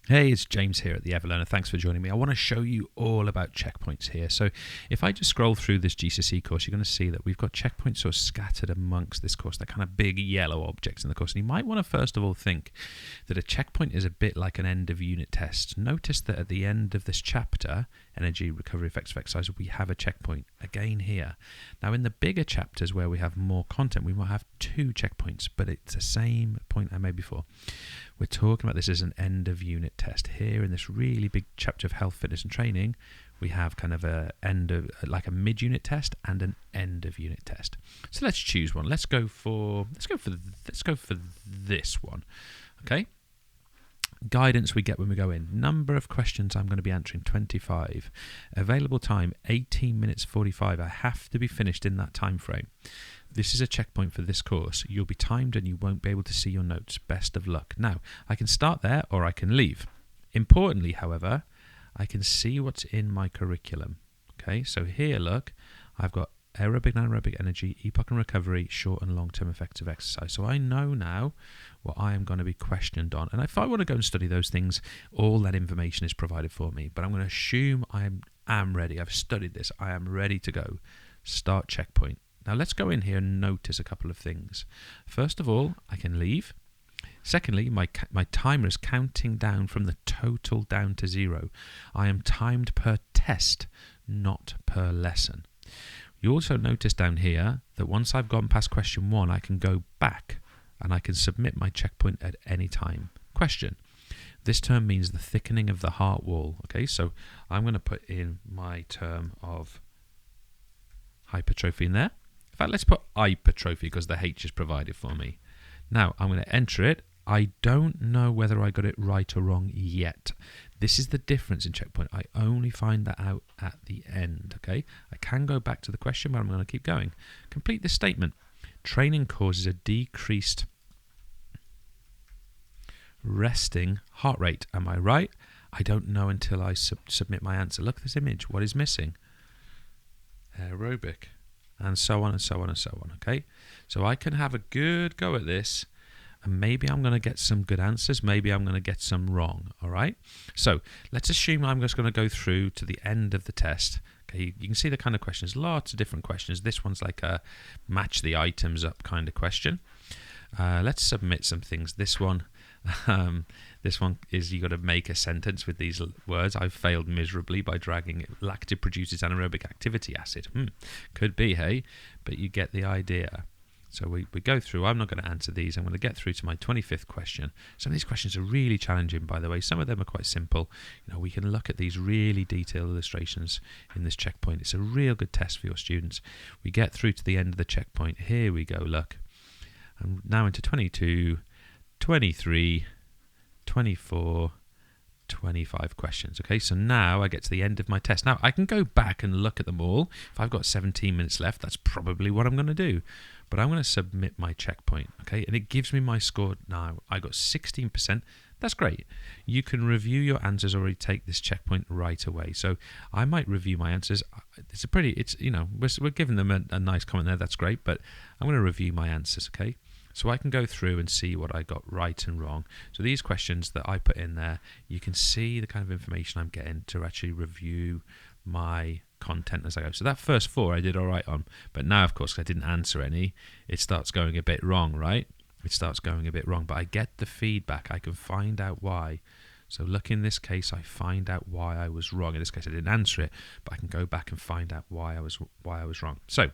Hey, it's James here at the EverLearner. Thanks for joining me. I want to show you all about checkpoints here. So if I just scroll through this GCSE course, you're going to see that we've got checkpoints sort of scattered amongst this course. They're kind of big yellow objects in the course. And you might want to first of all think that a checkpoint is a bit like an end of unit test. Notice that at the end of this chapter, Energy, Recovery, Effects of Exercise, we have a checkpoint again here. Now in the bigger chapters where we have more content, we might have two checkpoints, but it's the same point I made before. We're talking about this as an end of unit test. Here in this really big chapter of health, fitness and training, we have kind of a mid-unit test and an end of unit test. So let's choose one. Let's go for this one. Okay? Guidance we get when we go in. Number of questions I'm going to be answering, 25. Available time, 18 minutes 45. I have to be finished in that time frame. This is a checkpoint for this course. You'll be timed and you won't be able to see your notes. Best of luck. Now, I can start there or I can leave. Importantly, however, I can see what's in my curriculum. Okay, so here, look, I've got aerobic and anaerobic energy, epoch and recovery, short and long-term effects of exercise. So I know now what I am going to be questioned on. And if I want to go and study those things, all that information is provided for me. But I'm going to assume I am ready. I've studied this. I am ready to go. Start checkpoint. Now let's go in here and notice a couple of things. First of all, I can leave. Secondly, my timer is counting down from the total down to 0. I am timed per test, not per lesson. You also notice down here that once I've gone past question 1, I can go back and I can submit my checkpoint at any time. Question. This term means the thickening of the heart wall. Okay, so I'm going to put in my term of hypertrophy in there. In fact, let's put hypertrophy because the H is provided for me. Now, I'm going to enter it. I don't know whether I got it right or wrong yet. This is the difference in checkpoint. I only find that out at the end, okay? I can go back to the question, but I'm going to keep going. Complete this statement. Training causes a decreased resting heart rate. Am I right? I don't know until I submit my answer. Look at this image. What is missing? Aerobic. And so on and so on and so on, okay? So I can have a good go at this, and maybe I'm going to get some good answers, maybe I'm going to get some wrong, all right? So let's assume I'm just going to go through to the end of the test. Okay, you can see the kind of questions, lots of different questions. This one's like a match the items up kind of question. Let's submit some things. This one is you got to make a sentence with these words. I've failed miserably by dragging it. Lactate produces anaerobic activity acid. Could be, hey? But you get the idea. So we go through. I'm not going to answer these. I'm going to get through to my 25th question. Some of these questions are really challenging, by the way. Some of them are quite simple. You know, we can look at these really detailed illustrations in this checkpoint. It's a real good test for your students. We get through to the end of the checkpoint. Here we go, look. I'm now into 22, 23, 24, 25 questions. Okay, so now I get to the end of my test. Now I can go back and look at them all. If I've got 17 minutes left, that's probably what I'm going to do. But I'm going to submit my checkpoint, okay? And it gives me my score now. I got 16%. That's great. You can review your answers or take this checkpoint right away. So I might review my answers. We're giving them a nice comment there. That's great. But I'm going to review my answers, okay? So I can go through and see what I got right and wrong. So these questions that I put in there, you can see the kind of information I'm getting to actually review my content as I go. So that first 4 I did all right on, but now of course I didn't answer any, it starts going a bit wrong, right? It starts going a bit wrong, but I get the feedback. I can find out why. So look, in this case, I find out why I was wrong. In this case, I didn't answer it, but I can go back and find out why I was wrong. So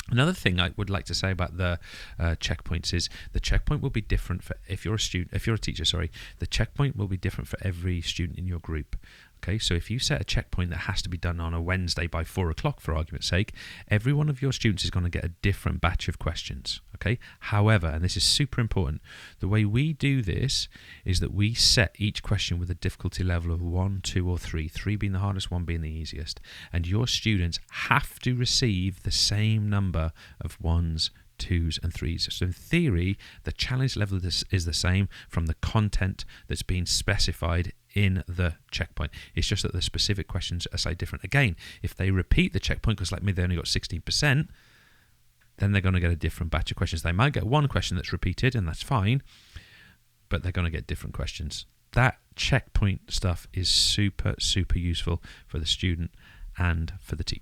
another thing I would like to say about the checkpoints is the checkpoint will be different for if you're a teacher, the checkpoint will be different for every student in your group. Okay, so if you set a checkpoint that has to be done on a Wednesday by 4 o'clock, for argument's sake, every one of your students is going to get a different batch of questions. Okay, however, and this is super important, the way we do this is that we set each question with a difficulty level of 1, 2, or 3, 3 being the hardest, 1 being the easiest. And your students have to receive the same number of 1s, 2s and 3s. So in theory, the challenge level is the same from the content that's being specified in the checkpoint. It's just that the specific questions are slightly different. Again, if they repeat the checkpoint, because like me, they only got 16%, then they're going to get a different batch of questions. They might get one question that's repeated, and that's fine, but they're going to get different questions. that checkpoint stuff is super, super useful for the student and for the teacher.